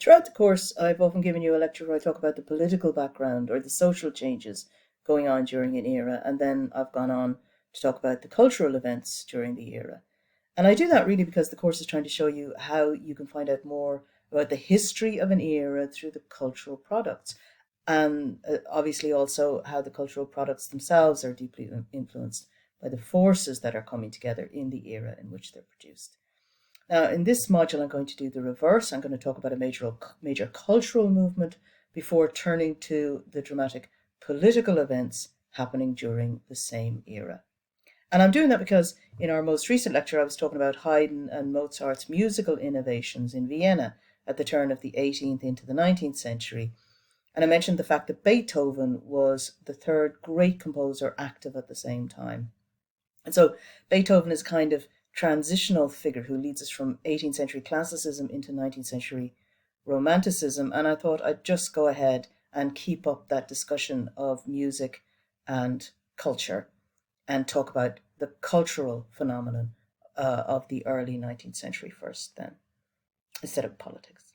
Throughout the course, I've often given you a lecture where I talk about the political background or the social changes going on during an era, and then I've gone on to talk about the cultural events during the era. And I do that really because the course is trying to show you how you can find out more about the history of an era through the cultural products. And obviously, also how the cultural products themselves are deeply influenced by the forces that are coming together in the era in which they're produced. Now, in this module, I'm going to do the reverse. I'm going to talk about a major cultural movement before turning to the dramatic political events happening during the same era. And I'm doing that because in our most recent lecture, I was talking about Haydn and Mozart's musical innovations in Vienna at the turn of the 18th into the 19th century. And I mentioned the fact that Beethoven was the third great composer active at the same time. And so Beethoven is kind of transitional figure who leads us from 18th century classicism into 19th century romanticism. And I thought I'd just go ahead and keep up that discussion of music and culture and talk about the cultural phenomenon of the early 19th century first, then, instead of politics.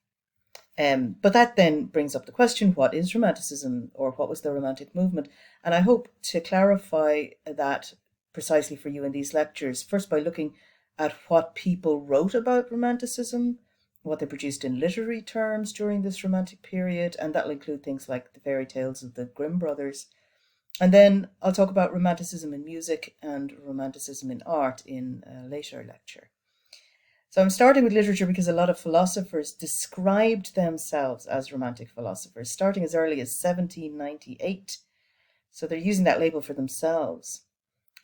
But that then brings up the question, what is Romanticism, or what was the Romantic movement? And I hope to clarify that precisely for you in these lectures, first by looking at what people wrote about Romanticism, what they produced in literary terms during this Romantic period, and that'll include things like the fairy tales of the Grimm brothers. And then I'll talk about Romanticism in music and Romanticism in art in a later lecture. So I'm starting with literature because a lot of philosophers described themselves as Romantic philosophers, starting as early as 1798. So they're using that label for themselves.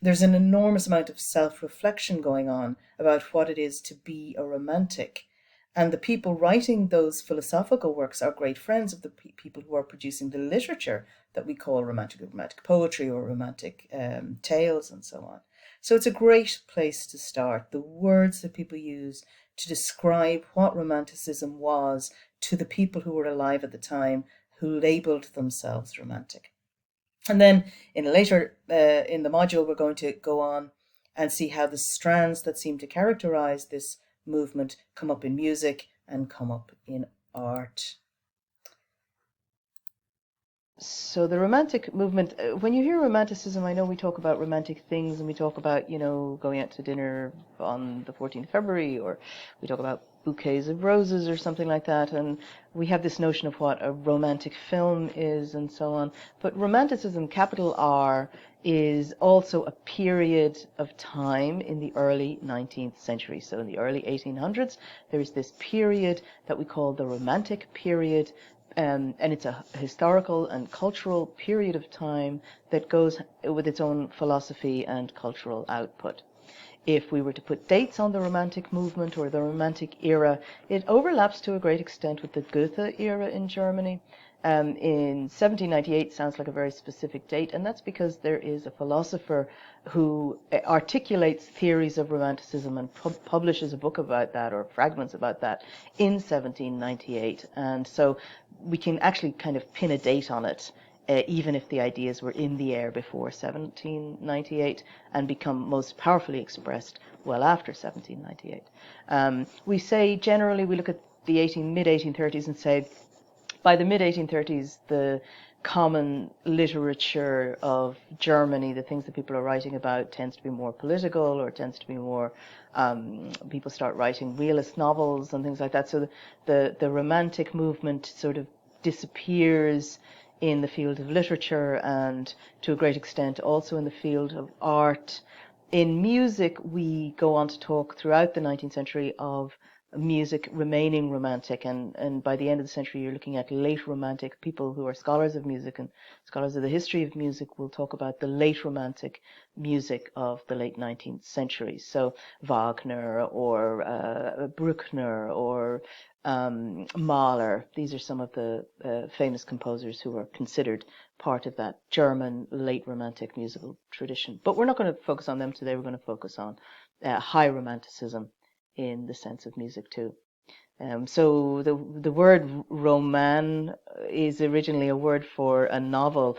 There's an enormous amount of self-reflection going on about what it is to be a romantic. And the people writing those philosophical works are great friends of the people who are producing the literature that we call romantic poetry or romantic tales and so on. So it's a great place to start. The words that people use to describe what Romanticism was to the people who were alive at the time who labeled themselves romantic. And then in the module, we're going to go on and see how the strands that seem to characterize this movement come up in music and come up in art. So the Romantic movement, when you hear Romanticism, I know we talk about romantic things and we talk about, going out to dinner on the 14th of February, or we talk about bouquets of roses or something like that, and we have this notion of what a romantic film is and so on. But Romanticism, capital R, is also a period of time in the early 19th century. So in the early 1800s, there is this period that we call the Romantic period, and it's a historical and cultural period of time that goes with its own philosophy and cultural output. If we were to put dates on the Romantic movement or the Romantic era, it overlaps to a great extent with the Goethe era in Germany. In 1798 sounds like a very specific date, and that's because there is a philosopher who articulates theories of Romanticism and publishes a book about that, or fragments about that, in 1798. And so we can actually kind of pin a date on it, even if the ideas were in the air before 1798 and become most powerfully expressed well after 1798. We say generally, we look at the mid-1830s and say, by the mid-1830s, the common literature of Germany, the things that people are writing about, tends to be more political, or tends to be more, people start writing realist novels and things like that. So the Romantic movement sort of disappears in the field of literature, and to a great extent also in the field of art. In music, we go on to talk throughout the 19th century of music remaining romantic, and by the end of the century you're looking at late romantic. People who are scholars of music and scholars of the history of music will talk about the late romantic music of the late 19th century. So Wagner or Bruckner or Mahler, these are some of the famous composers who are considered part of that German late romantic musical tradition. But we're not going to focus on them today. We're going to focus on high romanticism in the sense of music too. So the word roman is originally a word for a novel.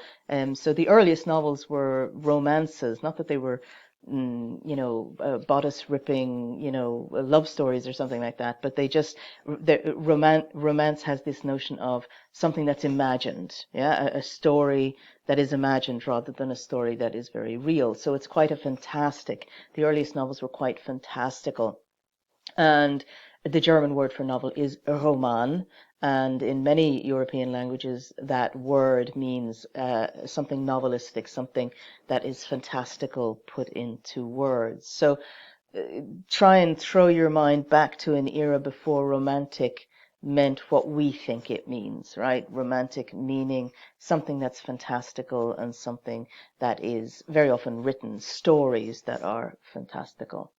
So the earliest novels were romances, not that they were bodice ripping, love stories or something like that. But they just romance has this notion of something that's imagined, a story that is imagined rather than a story that is very real. So it's quite a fantastic. The earliest novels were quite fantastical. And the German word for novel is Roman, and in many European languages, that word means something novelistic, something that is fantastical put into words. So try and throw your mind back to an era before romantic meant what we think it means, right? Romantic meaning something that's fantastical and something that is very often written, stories that are fantastical.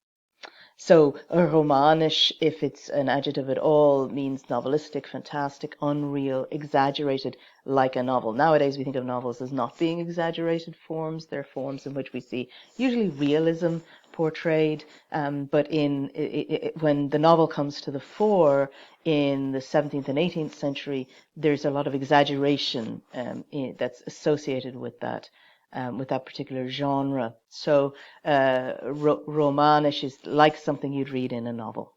So romanisch, if it's an adjective at all, means novelistic, fantastic, unreal, exaggerated, like a novel. Nowadays we think of novels as not being exaggerated forms. They're forms in which we see usually realism portrayed, but when the novel comes to the fore in the 17th and 18th century, there's a lot of exaggeration that's associated with that particular genre. So Romanisch is like something you'd read in a novel.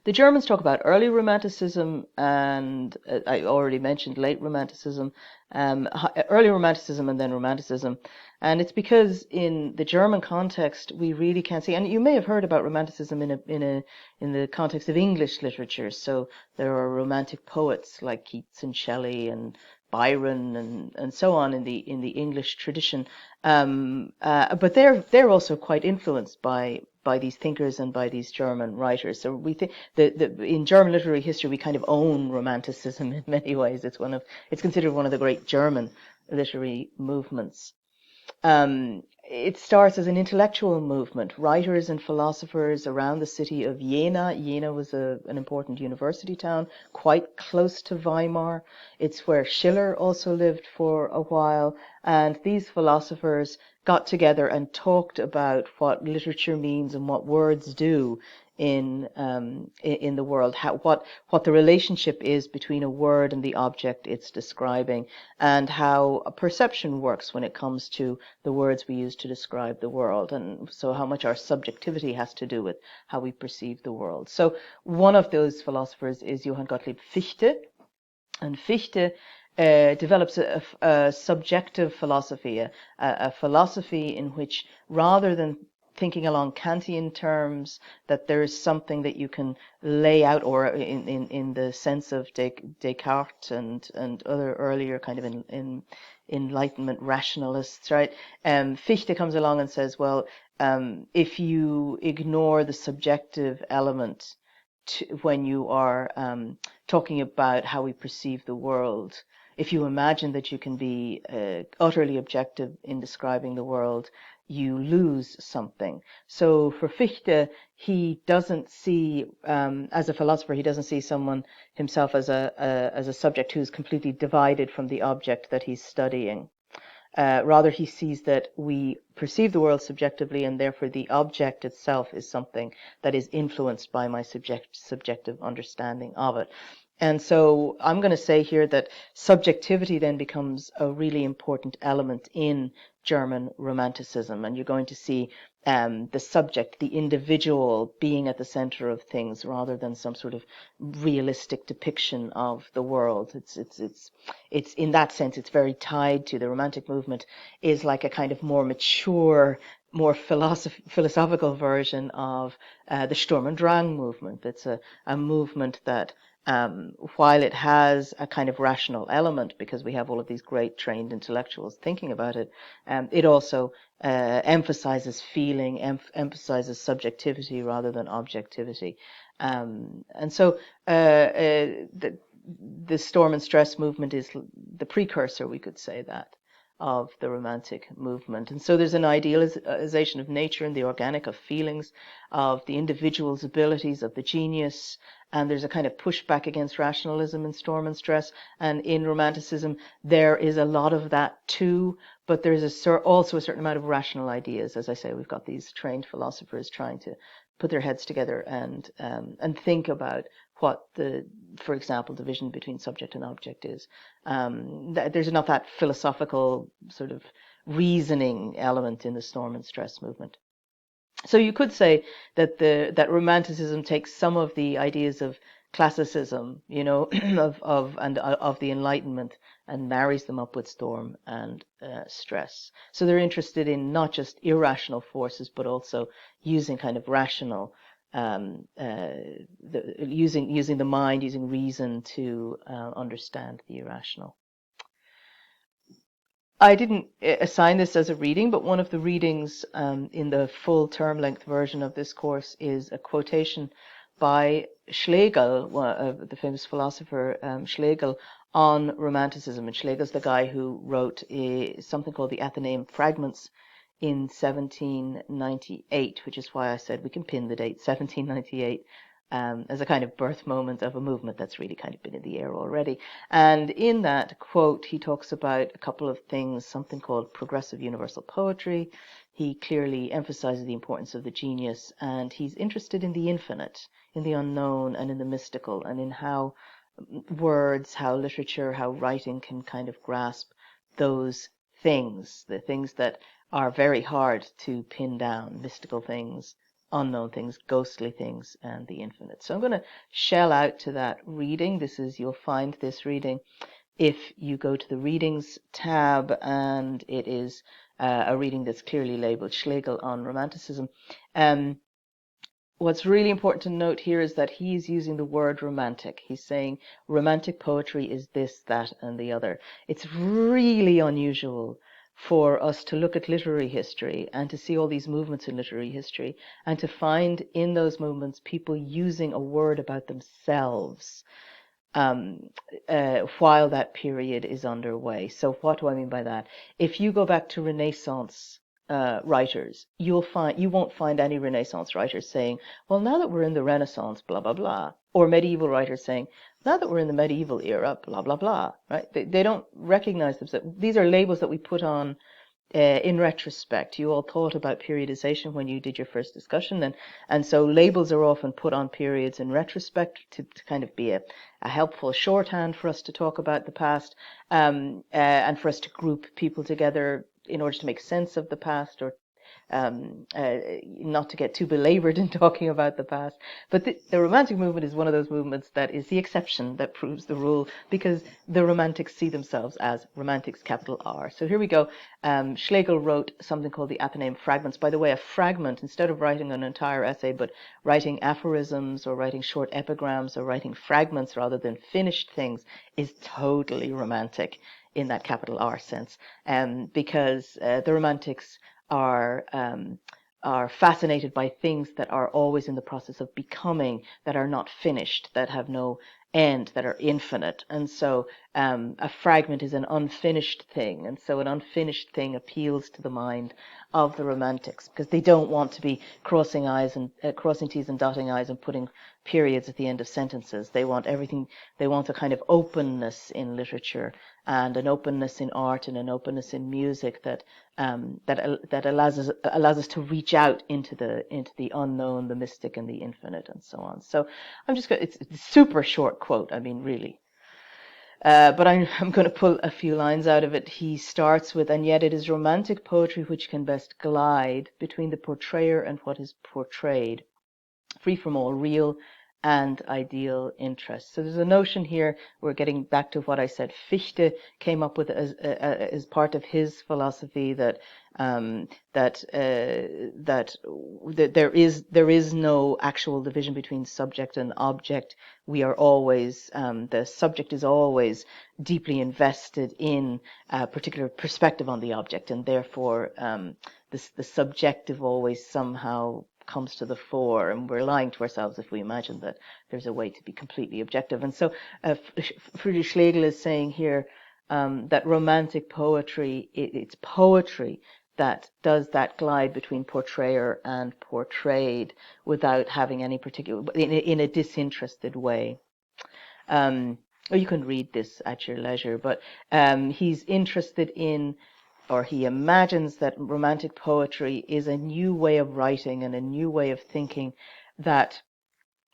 The Germans talk about early Romanticism, and I already mentioned late Romanticism, early Romanticism and then Romanticism. And it's because in the German context, we really can't see, and you may have heard about Romanticism in the context of English literature. So there are Romantic poets like Keats and Shelley and Byron and so on in the English tradition, but they're also quite influenced by these thinkers and by these German writers. So we think in German literary history we kind of own Romanticism in many ways. It's considered one of the great German literary movements. It starts as an intellectual movement. Writers and philosophers around the city of Jena. Jena was an important university town, quite close to Weimar. It's where Schiller also lived for a while. And these philosophers got together and talked about what literature means and what words do in the world, what the relationship is between a word and the object it's describing, and how a perception works when it comes to the words we use to describe the world, and so how much our subjectivity has to do with how we perceive the world. So one of those philosophers is Johann Gottlieb Fichte, and Fichte develops a subjective philosophy, a philosophy in which, rather than thinking along Kantian terms, that there is something that you can lay out, or in the sense of Descartes and other earlier kind of in Enlightenment rationalists, right? Fichte comes along and says, well, if you ignore the subjective element when you are talking about how we perceive the world, if you imagine that you can be utterly objective in describing the world, you lose something. So for Fichte, he doesn't see, as a philosopher, he doesn't see someone himself as a subject who's completely divided from the object that he's studying. Rather, he sees that we perceive the world subjectively, and therefore the object itself is something that is influenced by my subjective understanding of it. And so I'm going to say here that subjectivity then becomes a really important element in German Romanticism, and you're going to see the subject, the individual, being at the center of things rather than some sort of realistic depiction of the world. It's in that sense, it's very tied to the Romantic movement, is like a kind of more mature, more philosophical version of the Sturm und Drang movement. It's a movement that, while it has a kind of rational element, because we have all of these great trained intellectuals thinking about it, it also emphasizes feeling, emphasizes subjectivity rather than objectivity. And so the Storm and Stress movement is the precursor, we could say that, of the Romantic movement. And so there's an idealization of nature and the organic, of feelings, of the individual's abilities, of the genius, and there's a kind of pushback against rationalism in Storm and Stress. And in Romanticism, there is a lot of that too, but there's also a certain amount of rational ideas. As I say, we've got these trained philosophers trying to put their heads together and think about what the, for example, division between subject and object is. There's not that philosophical sort of reasoning element in the storm and stress movement. So you could say that that Romanticism takes some of the ideas of classicism, of the Enlightenment, and marries them up with storm and stress. So they're interested in not just irrational forces, but also using kind of rational, using the mind, using reason to understand the irrational. I didn't assign this as a reading, but one of the readings in the full term-length version of this course is a quotation by Schlegel, the famous philosopher Schlegel, on Romanticism. And Schlegel's the guy who wrote something called the Athenaeum Fragments in 1798, which is why I said we can pin the date 1798. As a kind of birth moment of a movement that's really kind of been in the air already. And in that quote, he talks about a couple of things, something called progressive universal poetry. He clearly emphasizes the importance of the genius, and he's interested in the infinite, in the unknown, and in the mystical, and in how words, how literature, how writing can kind of grasp those things, the things that are very hard to pin down, mystical things, unknown things, ghostly things, and the infinite. So I'm going to shell out to that reading. You'll find this reading if you go to the readings tab, and it is a reading that's clearly labeled Schlegel on Romanticism. What's really important to note here is that he's using the word romantic. He's saying romantic poetry is this, that, and the other. It's really unusual for us to look at literary history and to see all these movements in literary history and to find in those movements people using a word about themselves while that period is underway. So what do I mean by that? If you go back to Renaissance writers, you won't find any Renaissance writers saying, well, now that we're in the Renaissance, blah, blah, blah. Or medieval writers saying, now that we're in the medieval era, blah, blah, blah. Right? They don't recognize themselves. These are labels that we put on in retrospect. You all thought about periodization when you did your first discussion, and so labels are often put on periods in retrospect to kind of be a helpful shorthand for us to talk about the past, and for us to group people together in order to make sense of the past, or not to get too belabored in talking about the past. But the Romantic movement is one of those movements that is the exception that proves the rule, because the Romantics see themselves as Romantics, capital R. So here we go. Schlegel wrote something called the Athenaeum Fragments. By the way, a fragment, instead of writing an entire essay, but writing aphorisms or writing short epigrams or writing fragments rather than finished things, is totally romantic in that capital R sense, because the Romantics are fascinated by things that are always in the process of becoming, that are not finished, that have no end, that are infinite. And so a fragment is an unfinished thing, and so an unfinished thing appeals to the mind of the Romantics, because they don't want to be crossing T's and dotting I's and putting periods at the end of sentences. They want everything. They want a kind of openness in literature, and an openness in art, and an openness in music that allows us to reach out into the unknown, the mystic, and the infinite, and so on. So I'm just going. It's a super short quote. I mean, really. But I'm going to pull a few lines out of it. He starts with, and yet it is romantic poetry which can best glide between the portrayer and what is portrayed, free from all real and ideal interests. So there's a notion here, we're getting back to what I said, Fichte came up with as part of his philosophy that there is no actual division between subject and object. We are always, the subject is always deeply invested in a particular perspective on the object, and therefore the subjective always somehow comes to the fore, and we're lying to ourselves if we imagine that there's a way to be completely objective. And so Friedrich Schlegel is saying here that romantic poetry, it's poetry that does that glide between portrayer and portrayed without having any particular, in a disinterested way. Or you can read this at your leisure, but he's interested in, or he imagines that romantic poetry is a new way of writing and a new way of thinking that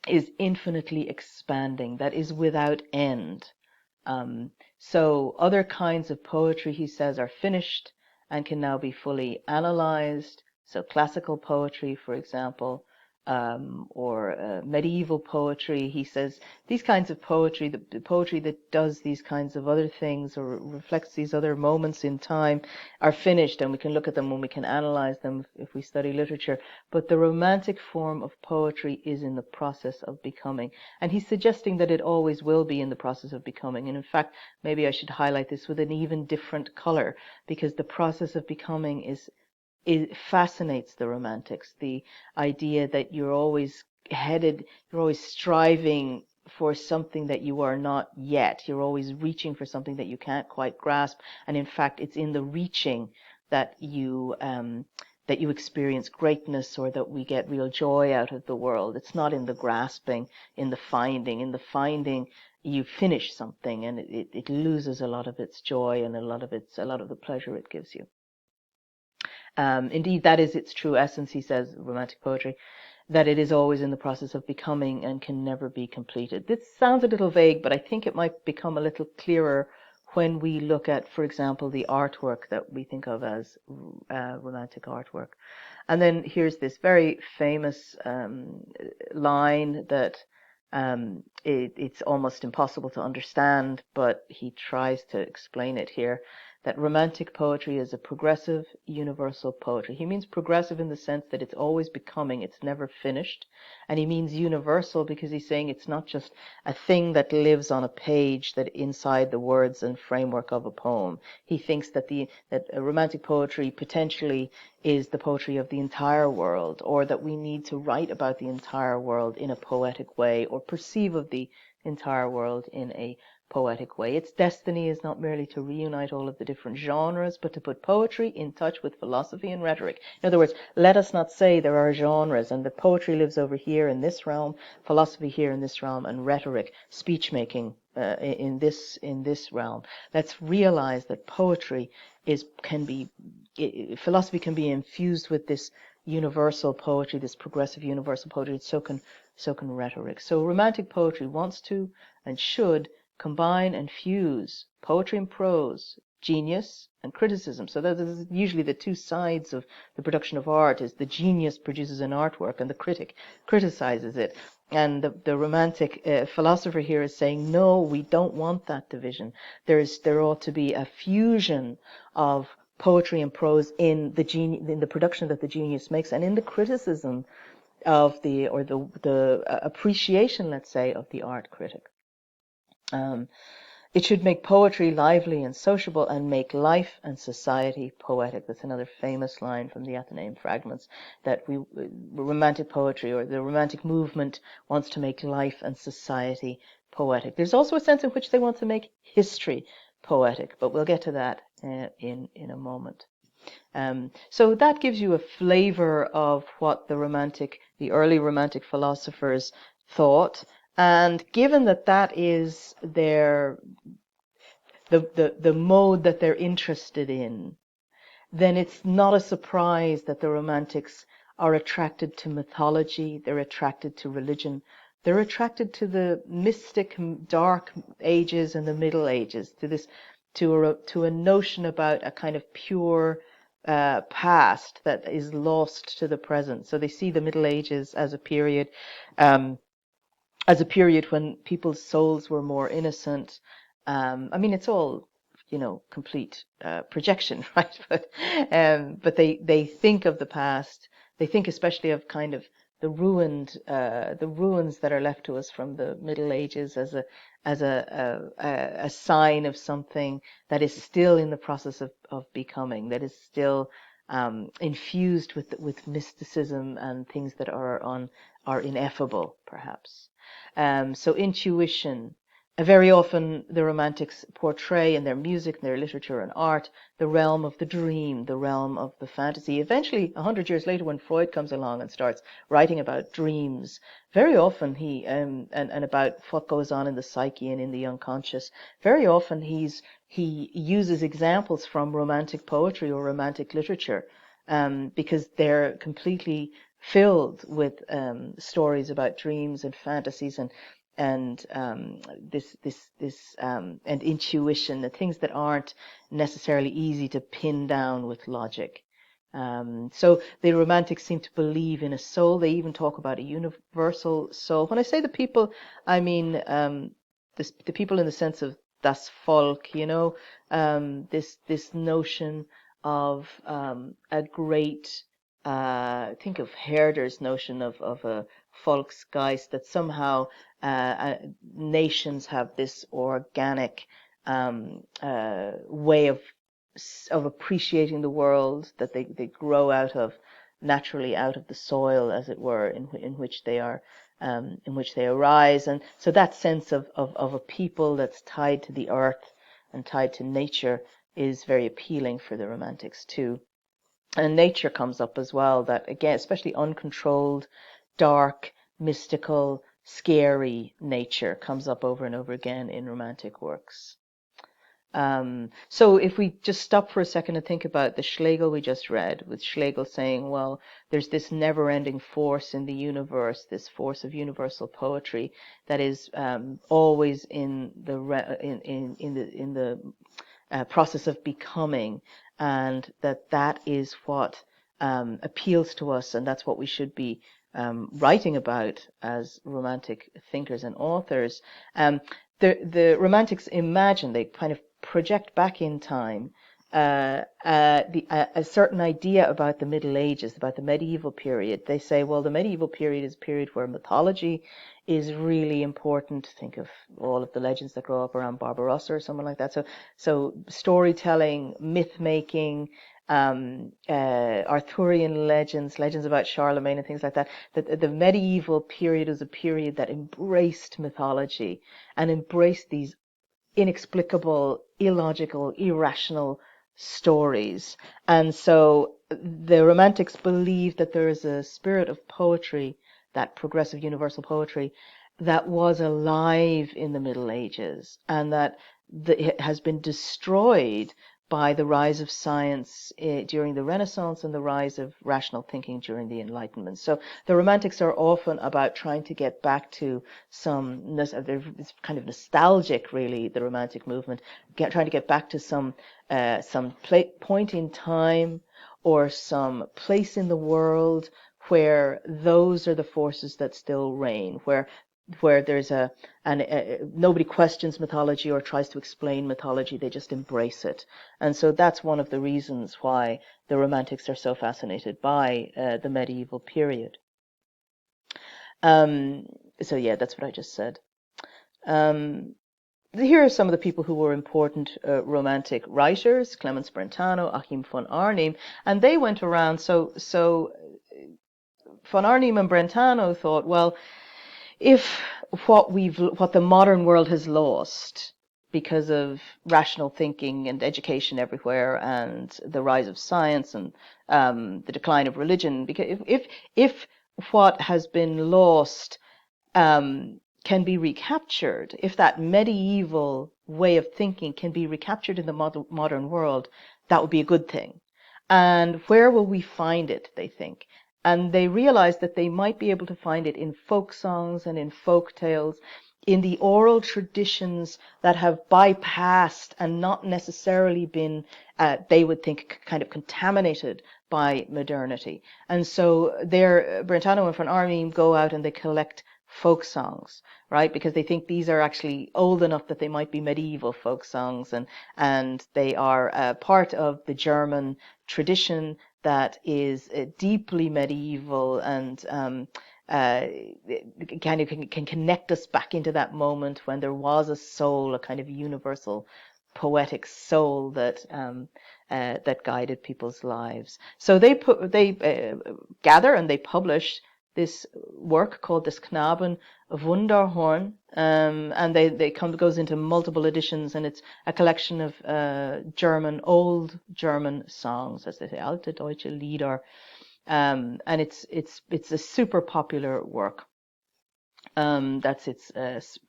is infinitely expanding, that is without end. So other kinds of poetry, he says, are finished and can now be fully analyzed. So classical poetry, for example, or medieval poetry. He says these kinds of poetry, the poetry that does these kinds of other things or reflects these other moments in time, are finished, and we can look at them and we can analyze them if we study literature. But the romantic form of poetry is in the process of becoming. And he's suggesting that it always will be in the process of becoming. And in fact, maybe I should highlight this with an even different color, because the process of becoming it fascinates the romantics. The idea that you're always striving for something that you are not yet. You're always reaching for something that you can't quite grasp. And in fact, it's in the reaching that you experience greatness, or that we get real joy out of the world. It's not in the grasping, in the finding. In the finding, you finish something, and it loses a lot of its joy and a lot of the pleasure it gives you. Indeed, that is its true essence, he says, romantic poetry, that it is always in the process of becoming and can never be completed. This sounds a little vague, but I think it might become a little clearer when we look at, for example, the artwork that we think of as romantic artwork. And then here's this very famous line that it's almost impossible to understand, but he tries to explain it here, that romantic poetry is a progressive, universal poetry. He means progressive in the sense that it's always becoming, it's never finished. And he means universal because he's saying it's not just a thing that lives on a page, that inside the words and framework of a poem. He thinks that romantic poetry potentially is the poetry of the entire world, or that we need to write about the entire world in a poetic way, or perceive of the entire world in a poetic way. Its destiny is not merely to reunite all of the different genres, but to put poetry in touch with philosophy and rhetoric. In other words, let us not say there are genres and that poetry lives over here in this realm, philosophy here in this realm, and rhetoric, speech making in this realm. Let's realize that poetry philosophy can be infused with this universal poetry, this progressive universal poetry. So can rhetoric. So romantic poetry wants to and should combine and fuse poetry and prose, genius and criticism. So those are usually the two sides of the production of art. Is the genius produces an artwork and the critic criticizes it. And the romantic philosopher here is saying, no, we don't want that division. There ought to be a fusion of poetry and prose in the production that the genius makes, and in the criticism of the appreciation, let's say, of the art critic. It should make poetry lively and sociable, and make life and society poetic. That's another famous line from the Athenaeum Fragments, that romantic poetry, or the romantic movement, wants to make life and society poetic. There's also a sense in which they want to make history poetic, but we'll get to that in a moment. So that gives you a flavor of what the early romantic philosophers thought. And given that is the mode that they're interested in, then it's not a surprise that the romantics are attracted to mythology, they're attracted to religion, they're attracted to the mystic dark ages and the Middle Ages, to a notion about a kind of pure past that is lost to the present. So they see the Middle Ages as a period when people's souls were more innocent. It's all, complete projection, right? But they think of the past. They think especially of kind of the ruins that are left to us from the Middle Ages as a sign of something that is still in the process of becoming, that is still infused with mysticism and things that are ineffable, perhaps. So intuition. Very often the romantics portray in their music, their literature and art, the realm of the dream, the realm of the fantasy. Eventually, 100 years later, when Freud comes along and starts writing about dreams, very often he and about what goes on in the psyche and in the unconscious, very often he uses examples from romantic poetry or romantic literature, because they're completely filled with stories about dreams and fantasies and and intuition, the things that aren't necessarily easy to pin down with logic. So the Romantics seem to believe in a soul. They even talk about a universal soul. When I say the people, I mean the people in the sense of das Volk, this notion of a great, think of Herder's notion of a Volksgeist, that somehow nations have this organic way of appreciating the world, that they grow out of, naturally out of the soil, as it were, in which they are, in which they arise. And so that sense of a people that's tied to the earth and tied to nature is very appealing for the Romantics too. And nature comes up as well, that again, especially uncontrolled, dark, mystical, scary nature comes up over and over again in Romantic works. So if we just stop for a second and think about the Schlegel we just read, with Schlegel saying, well, there's this never-ending force in the universe, this force of universal poetry that is always in the process of becoming, and that is what appeals to us, and that's what we should be writing about as Romantic thinkers and authors. The Romantics imagine, they kind of project back in time a certain idea about the Middle Ages, about the medieval period. They say, well, the medieval period is a period where mythology is really important. Think of all of the legends that grow up around Barbarossa or someone like that. So storytelling, myth making, Arthurian legends about Charlemagne and things like that. The medieval period is a period that embraced mythology and embraced these inexplicable, illogical, irrational stories. And so the Romantics believed that there is a spirit of poetry, that progressive universal poetry, that was alive in the Middle Ages, and that it has been destroyed by the rise of science during the Renaissance and the rise of rational thinking during the Enlightenment. So the Romantics are often about trying to get back to it's kind of nostalgic, really, the Romantic movement, trying to get back to some point in time or some place in the world where those are the forces that still reign, where there's nobody questions mythology or tries to explain mythology, they just embrace it. And so that's one of the reasons why the Romantics are so fascinated by the medieval period. So yeah, that's what I just said. Here are some of the people who were important Romantic writers: Clemens Brentano, Achim von Arnim, and they went around. So von Arnim and Brentano thought, well, if what the modern world has lost because of rational thinking and education everywhere and the rise of science and the decline of religion, because if what has been lost can be recaptured, if that medieval way of thinking can be recaptured in the modern world, that would be a good thing. And where will we find it, they think? And they realized that they might be able to find it in folk songs and in folk tales, in the oral traditions that have bypassed and not necessarily been, they would think, kind of contaminated by modernity. And so Brentano and von Arnim go out and they collect folk songs, right? Because they think these are actually old enough that they might be medieval folk songs, and they are part of the German tradition that is deeply medieval and kind of can connect us back into that moment when there was a soul, a kind of universal poetic soul that that guided people's lives. So they gather and they publish this work called Des Knaben Wunderhorn, and goes into multiple editions, and it's a collection of old German songs, as they say, alte deutsche Lieder, and it's a super popular work. That's its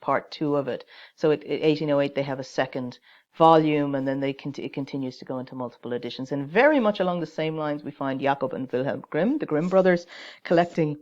part 2 of it. So 1808 they have a second volume, and then it continues to go into multiple editions. And very much along the same lines, we find Jakob and Wilhelm Grimm, the Grimm brothers, collecting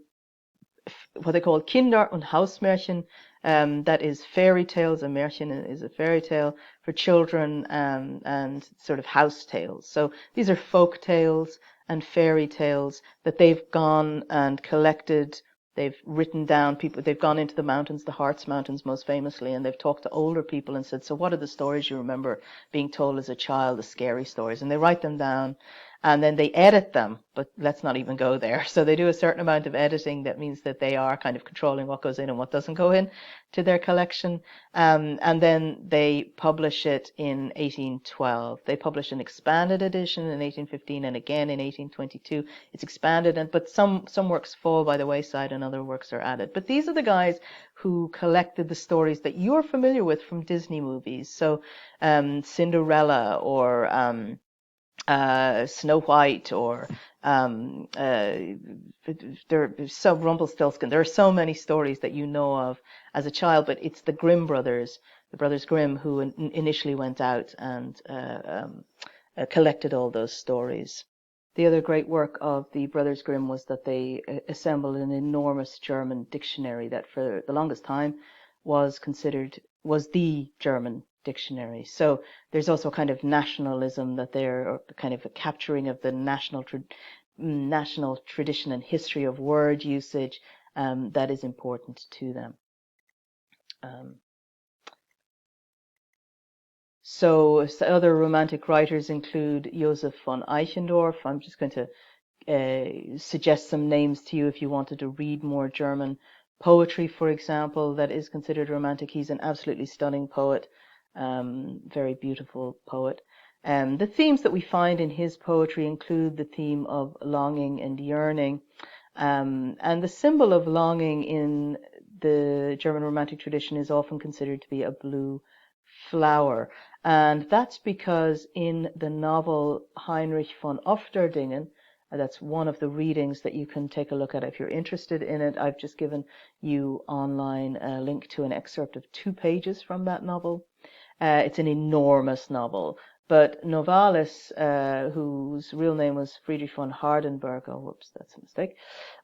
what they call Kinder- und Hausmärchen. That is fairy tales. A Märchen is a fairy tale for children, and sort of house tales. So these are folk tales and fairy tales that they've gone and collected. They've written down people. They've gone into the mountains, the Harz Mountains most famously, and they've talked to older people and said, so what are the stories you remember being told as a child, the scary stories? And they write them down, and then they edit them, but let's not even go there. So they do a certain amount of editing. That means that they are kind of controlling what goes in and what doesn't go in to their collection. And then they publish it in 1812. They publish an expanded edition in 1815 and again in 1822. It's expanded, but some works fall by the wayside and other works are added. But these are the guys who collected the stories that you're familiar with from Disney movies. So Cinderella, or Snow White, or Rumpelstiltskin. There are so many stories that you know of as a child, but it's the Grimm brothers, the Brothers Grimm, who initially went out and collected all those stories. The other great work of the Brothers Grimm was that they assembled an enormous German dictionary that for the longest time was the German dictionary. So there's also a kind of nationalism that they're, or kind of a capturing of the national tradition and history of word usage that is important to them. So other Romantic writers include Joseph von Eichendorff. I'm just going to suggest some names to you if you wanted to read more German poetry, for example, that is considered Romantic. He's an absolutely stunning poet, very beautiful poet. The themes that we find in his poetry include the theme of longing and yearning. And the symbol of longing in the German Romantic tradition is often considered to be a blue flower. And that's because in the novel Heinrich von Ofterdingen, that's one of the readings that you can take a look at if you're interested in it. I've just given you online a link to an excerpt of 2 pages from that novel. It's an enormous novel, but Novalis, whose real name was Friedrich von Hardenberg, oh whoops, that's a mistake,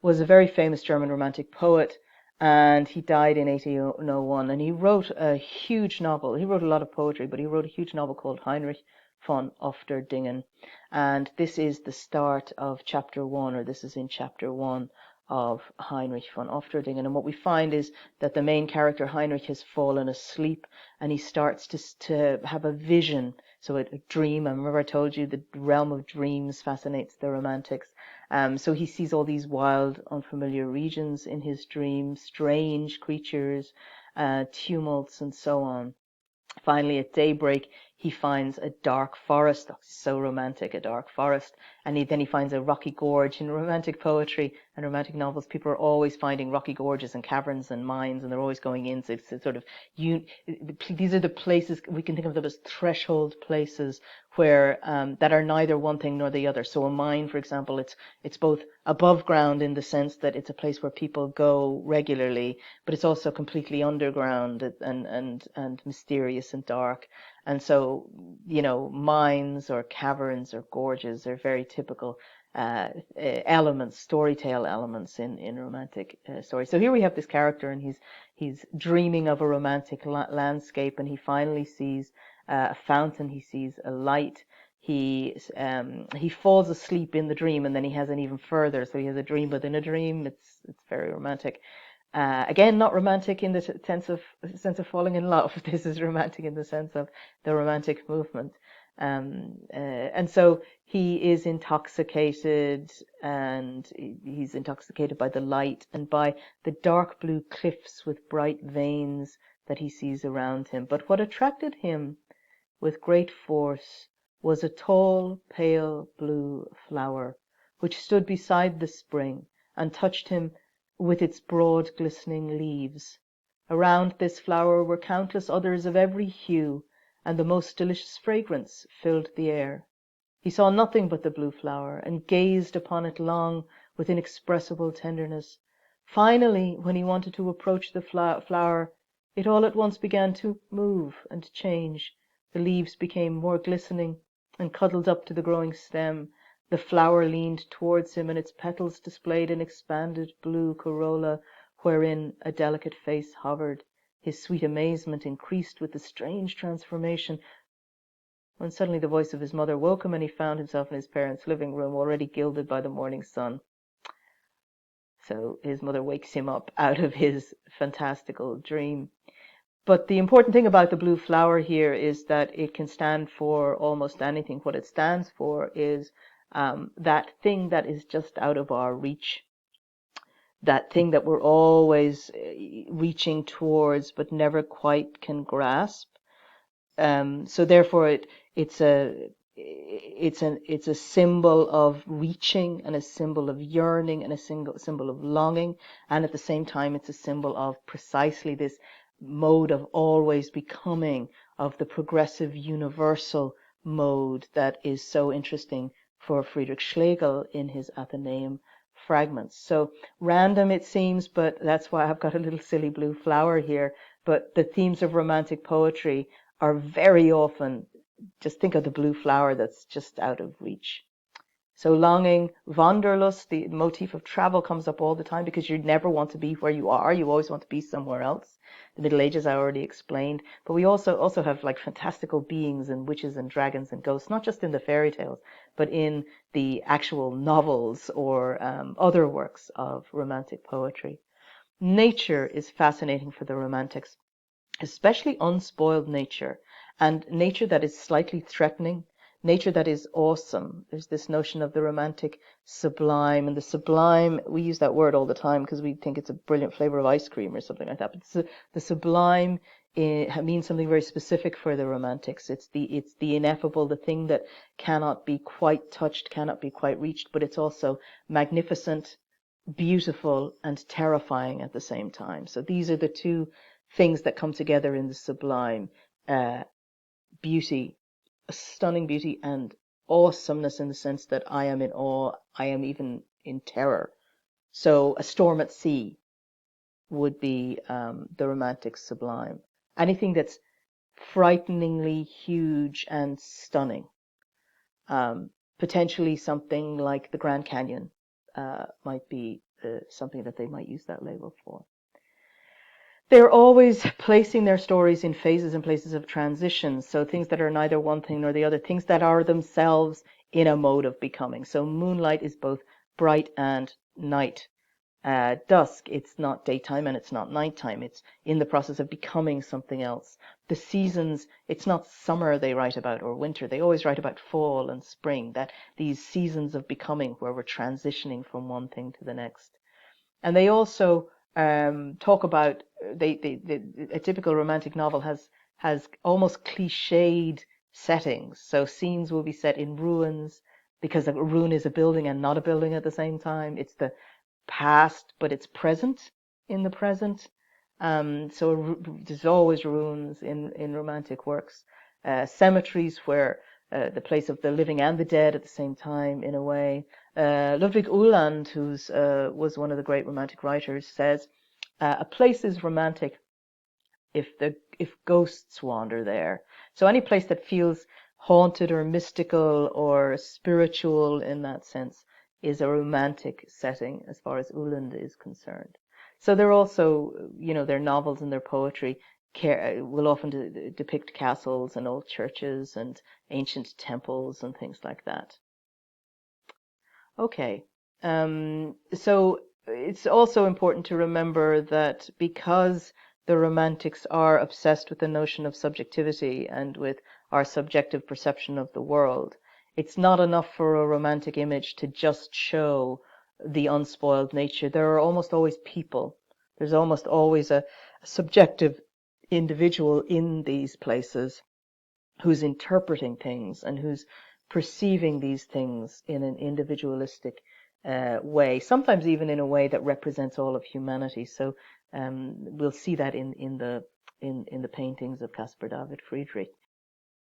was a very famous German Romantic poet, and he died in 1801, and he wrote a huge novel. He wrote a lot of poetry, but he wrote a huge novel called Heinrich von Ofterdingen, and this is the start of chapter 1, or this is in chapter 1 of Heinrich von Ofterdingen. And what we find is that the main character, Heinrich, has fallen asleep, and he starts to have a vision, so a dream. I remember I told you the realm of dreams fascinates the Romantics. So he sees all these wild, unfamiliar regions in his dream, strange creatures, tumults, and so on. Finally, at daybreak, he finds a dark forest. Oh, so romantic, a dark forest. And then he finds a rocky gorge. In romantic poetry and romantic novels, people are always finding rocky gorges and caverns and mines, and they're always going in. So it's sort of, these are the places, we can think of them as threshold places where that are neither one thing nor the other. So a mine, for example, it's both above ground in the sense that it's a place where people go regularly, but it's also completely underground and mysterious and dark. And so, mines or caverns or gorges are very typical elements, storytale elements in romantic stories. So here we have this character, and he's dreaming of a romantic landscape, and he finally sees a fountain. He sees a light. He falls asleep in the dream, and then he has an even further. So he has a dream within a dream. It's very romantic. Again, not romantic in the sense of falling in love. This is romantic in the sense of the romantic movement. And so he is intoxicated, and he's intoxicated by the light and by the dark blue cliffs with bright veins that he sees around him. But what attracted him with great force was a tall, pale blue flower, which stood beside the spring and touched him with its broad glistening leaves. Around this flower were countless others of every hue, and the most delicious fragrance filled the air. He saw nothing but the blue flower, and gazed upon it long with inexpressible tenderness. Finally, when he wanted to approach the flower, it all at once began to move and change. The leaves became more glistening and cuddled up to the growing stem. The flower leaned towards him, and its petals displayed an expanded blue corolla wherein a delicate face hovered. His sweet amazement increased with the strange transformation, when suddenly the voice of his mother woke him, and he found himself in his parents' living room, already gilded by the morning sun. So his mother wakes him up out of his fantastical dream. But the important thing about the blue flower here is that it can stand for almost anything. What it stands for is that thing that is just out of our reach, that thing that we're always reaching towards but never quite can grasp. So therefore, it's a symbol of reaching and a symbol of yearning and a symbol of longing, and at the same time, it's a symbol of precisely this mode of always becoming, of the progressive universal mode that is so interesting for Friedrich Schlegel in his Athenaeum fragments. So random it seems, but that's why I've got a little silly blue flower here. But the themes of Romantic poetry are very often, just think of the blue flower that's just out of reach. So longing, Wanderlust, the motif of travel comes up all the time because you never want to be where you are. You always want to be somewhere else. The Middle Ages I already explained, but we also have like fantastical beings and witches and dragons and ghosts, not just in the fairy tales, but in the actual novels or other works of Romantic poetry. Nature is fascinating for the Romantics, especially unspoiled nature, and nature that is slightly threatening, nature that is awesome. There's this notion of the romantic sublime, and the sublime, we use that word all the time because we think it's a brilliant flavor of ice cream or something like that, but the sublime means something very specific for the Romantics. It's the ineffable, the thing that cannot be quite touched, cannot be quite reached, but it's also magnificent, beautiful, and terrifying at the same time. So these are the two things that come together in the sublime: beauty, a stunning beauty, and awesomeness in the sense that I am in awe, I am even in terror. So a storm at sea would be the Romantic sublime. Anything that's frighteningly huge and stunning. Potentially something like the Grand Canyon might be something that they might use that label for. They're always placing their stories in phases and places of transition, so things that are neither one thing nor the other, things that are themselves in a mode of becoming. So moonlight is both bright and night. Dusk, it's not daytime and it's not nighttime. It's in the process of becoming something else. The seasons, it's not summer they write about or winter. They always write about fall and spring, that these seasons of becoming where we're transitioning from one thing to the next. And they also talk about a typical romantic novel has almost cliched settings. So scenes will be set in ruins because a ruin is a building and not a building at the same time. It's the past, but it's present in the present. So there's always ruins in romantic works. Cemeteries where the place of the living and the dead at the same time, in a way. Ludwig Uhland, who was one of the great romantic writers, says a place is romantic if ghosts wander there. So any place that feels haunted or mystical or spiritual in that sense is a romantic setting as far as Uhland is concerned. So they're also, their novels and their poetry will often depict castles and old churches and ancient temples and things like that. Okay, so it's also important to remember that because the Romantics are obsessed with the notion of subjectivity and with our subjective perception of the world, it's not enough for a romantic image to just show the unspoiled nature. There are almost always people. There's almost always a subjective individual in these places who's interpreting things and who's perceiving these things in an individualistic way, sometimes even in a way that represents all of humanity. So we'll see that in the paintings of Caspar David Friedrich.